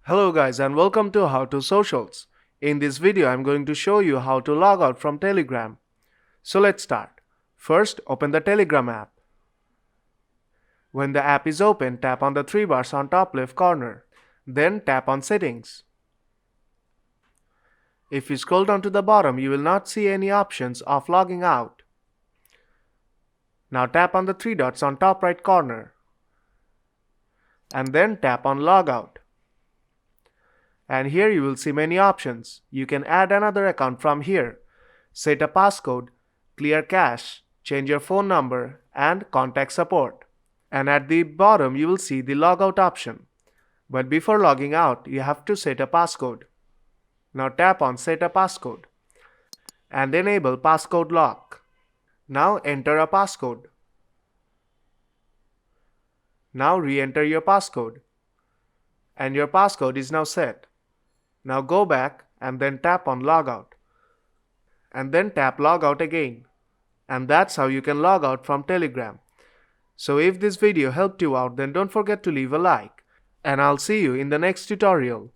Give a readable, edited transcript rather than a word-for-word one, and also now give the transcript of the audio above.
Hello guys and welcome to How to Socials. In this video I'm going to show you how to log out from Telegram. So let's start. First open the Telegram app. When the app is open, tap on the three bars on top left corner. Then tap on Settings. If you scroll down to the bottom, you will not see any options of logging out. Now tap on the three dots on top right corner. And then tap on Logout. And here you will see many options. You can add another account from here, set a passcode, clear cache, change your phone number, and contact support. And at the bottom you will see the logout option. But before logging out, you have to set a passcode. Now tap on set a passcode and enable passcode lock. Now enter a passcode. Now re-enter your passcode. And your passcode is now set. Now go back and then tap on Logout. And then tap Logout again. And that's how you can log out from Telegram. So if this video helped you out, then don't forget to leave a like. And I'll see you in the next tutorial.